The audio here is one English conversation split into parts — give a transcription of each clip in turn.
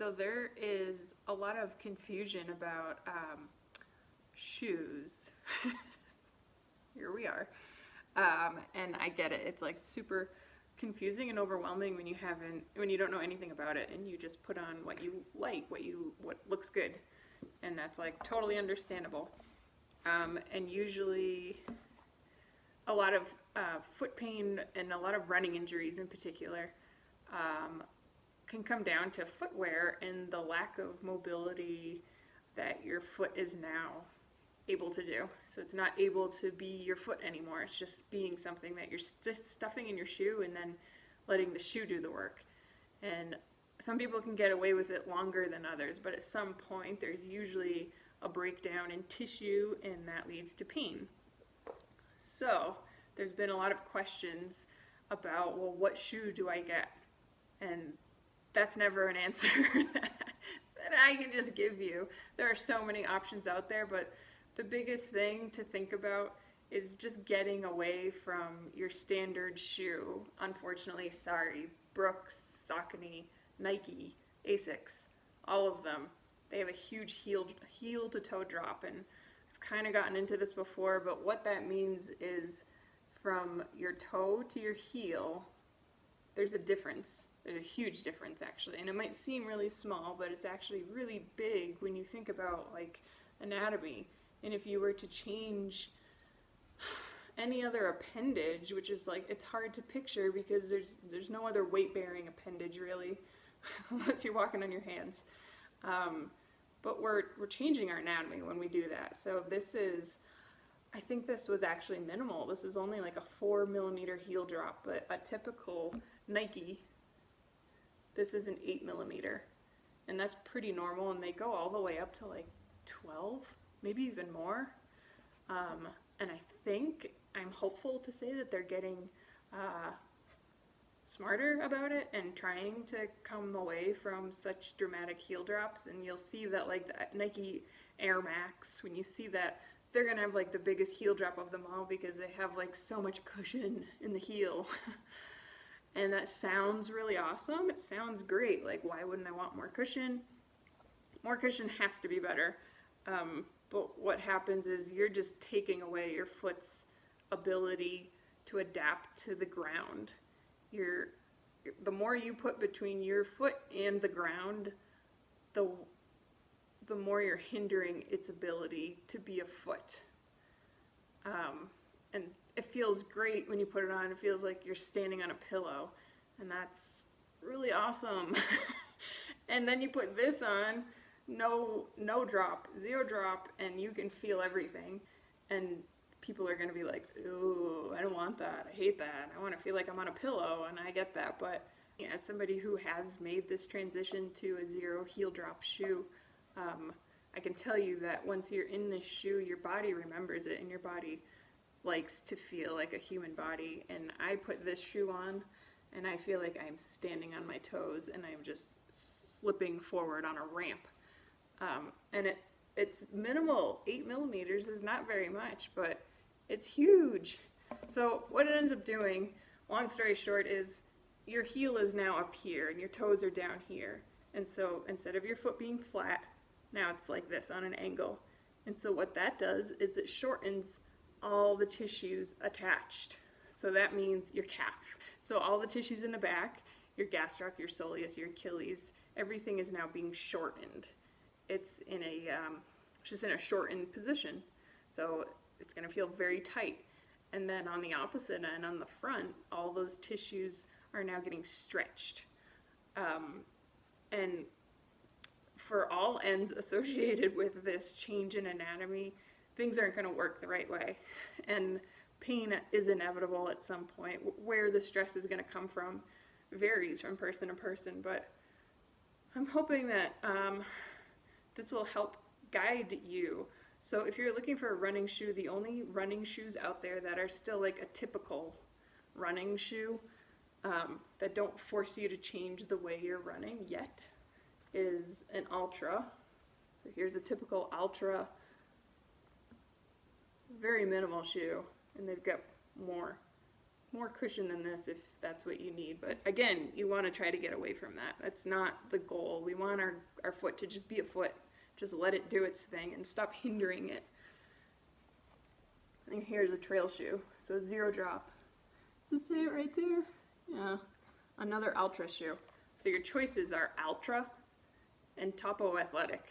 So there is a lot of confusion about shoes. Here we are. And I get it. It's like super confusing and overwhelming when you don't know anything about it and you just put on what you like, what looks good. And that's like totally understandable. And usually a lot of foot pain and a lot of running injuries in particular can come down to footwear and the lack of mobility that your foot is now able to do. So it's not able to be your foot anymore. It's just being something that you're stuffing in your shoe and then letting the shoe do the work. And some people can get away with it longer than others, but at some point there's usually a breakdown in tissue and that leads to pain. So there's been a lot of questions about, well, what shoe do I get? And that's never an answer that I can just give you. There are so many options out there, but the biggest thing to think about is just getting away from your standard shoe. Unfortunately, sorry, Brooks, Saucony, Nike, Asics, all of them, they have a huge heel to toe drop. And I've kind of gotten into this before, but what that means is from your toe to your heel, there's a difference. There's a huge difference actually, and it might seem really small, but it's actually really big when you think about like anatomy. And if you were to change any other appendage, which is like, it's hard to picture because there's no other weight-bearing appendage really, unless you're walking on your hands. But we're changing our anatomy when we do that. So I think this was actually minimal. This is only like a 4mm heel drop, but a typical Nike, this is an 8mm, and that's pretty normal, and they go all the way up to like 12, maybe even more. And I'm hopeful to say that they're getting smarter about it and trying to come away from such dramatic heel drops. And you'll see that like the Nike Air Max, when you see that, they're gonna have like the biggest heel drop of them all because they have like so much cushion in the heel. And that sounds really awesome. It sounds great. Like, why wouldn't I want more cushion? More cushion has to be better. But what happens is you're just taking away your foot's ability to adapt to the ground. The more you put between your foot and the ground, the more you're hindering its ability to be a foot. And it feels great when you put it on. It feels like you're standing on a pillow, and that's really awesome. And then you put this on, no drop, 0 drop, and you can feel everything. And people are going to be like, ooh, I don't want that. I hate that. I want to feel like I'm on a pillow, and I get that. But yeah, as somebody who has made this transition to a 0 heel drop shoe, I can tell you that once you're in this shoe, your body remembers it, and your body likes to feel like a human body. And I put this shoe on, and I feel like I'm standing on my toes, and I'm just slipping forward on a ramp. And it's minimal. 8mm is not very much, but it's huge. So what it ends up doing, long story short, is your heel is now up here, and your toes are down here. And so instead of your foot being flat, now it's like this on an angle. And so what that does is it shortens all the tissues attached. So that means your calf. So all the tissues in the back, your gastroc, your soleus, your Achilles, everything is now being shortened. It's just in a shortened position. So it's going to feel very tight. And then on the opposite end, on the front, all those tissues are now getting stretched. And for all ends associated with this change in anatomy, things aren't going to work the right way. And pain is inevitable at some point. Where the stress is going to come from varies from person to person, but I'm hoping that this will help guide you. So if you're looking for a running shoe, the only running shoes out there that are still like a typical running shoe, that don't force you to change the way you're running yet, is an Ultra. So here's a typical Ultra, very minimal shoe, and they've got more more cushion than this if that's what you need. But again, you want to try to get away from that. That's not the goal. We want our foot to just be a foot. Just let it do its thing and stop hindering it. And here's a trail shoe. So 0 drop. Does it say it right there? Yeah. Another Ultra shoe. So your choices are Ultra and Topo Athletic.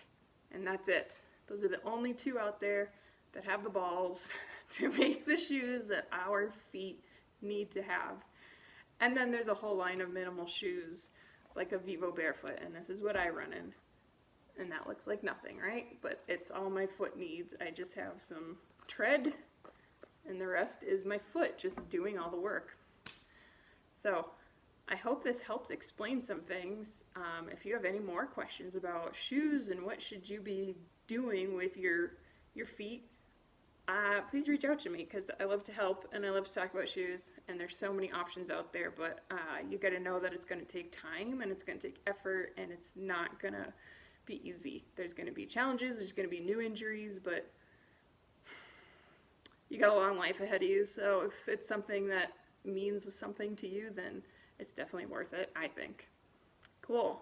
And that's it. Those are the only 2 out there that have the balls to make the shoes that our feet need to have. And then there's a whole line of minimal shoes like a Vivo Barefoot, and this is what I run in. And that looks like nothing, right? But it's all my foot needs. I just have some tread, and the rest is my foot just doing all the work. So I hope this helps explain some things. If you have any more questions about shoes and what should you be doing with your feet, please reach out to me, because I love to help and I love to talk about shoes, and there's so many options out there, but you got to know that it's going to take time and it's going to take effort, and it's not going to be easy. There's going to be challenges, there's going to be new injuries, but you got a long life ahead of you, so if it's something that means something to you, then it's definitely worth it, I think. Cool.